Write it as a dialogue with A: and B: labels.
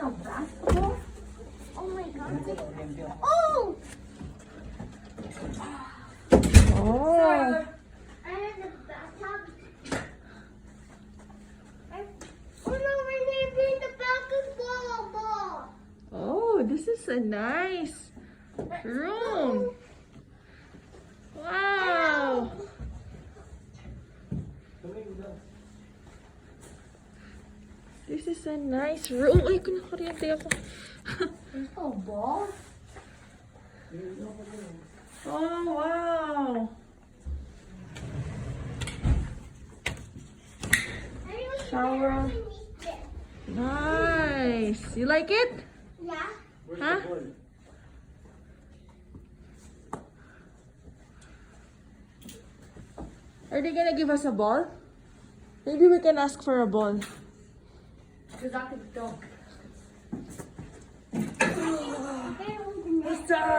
A: a basketball? Oh my god. Oh!
B: Oh.
A: I have the bathtub. Oh no, we're gonna play the basketball ball.
B: Oh, this is a nice room. Wow. This is a nice room. Ay, kunakuryente ako.
A: There's no ball.
B: Oh, wow. Shower. Nice. You like it?
A: Yeah.
B: Huh? Are they gonna give us a ball? Maybe we can ask for a ball.
A: Because I could dunk.
B: Stop.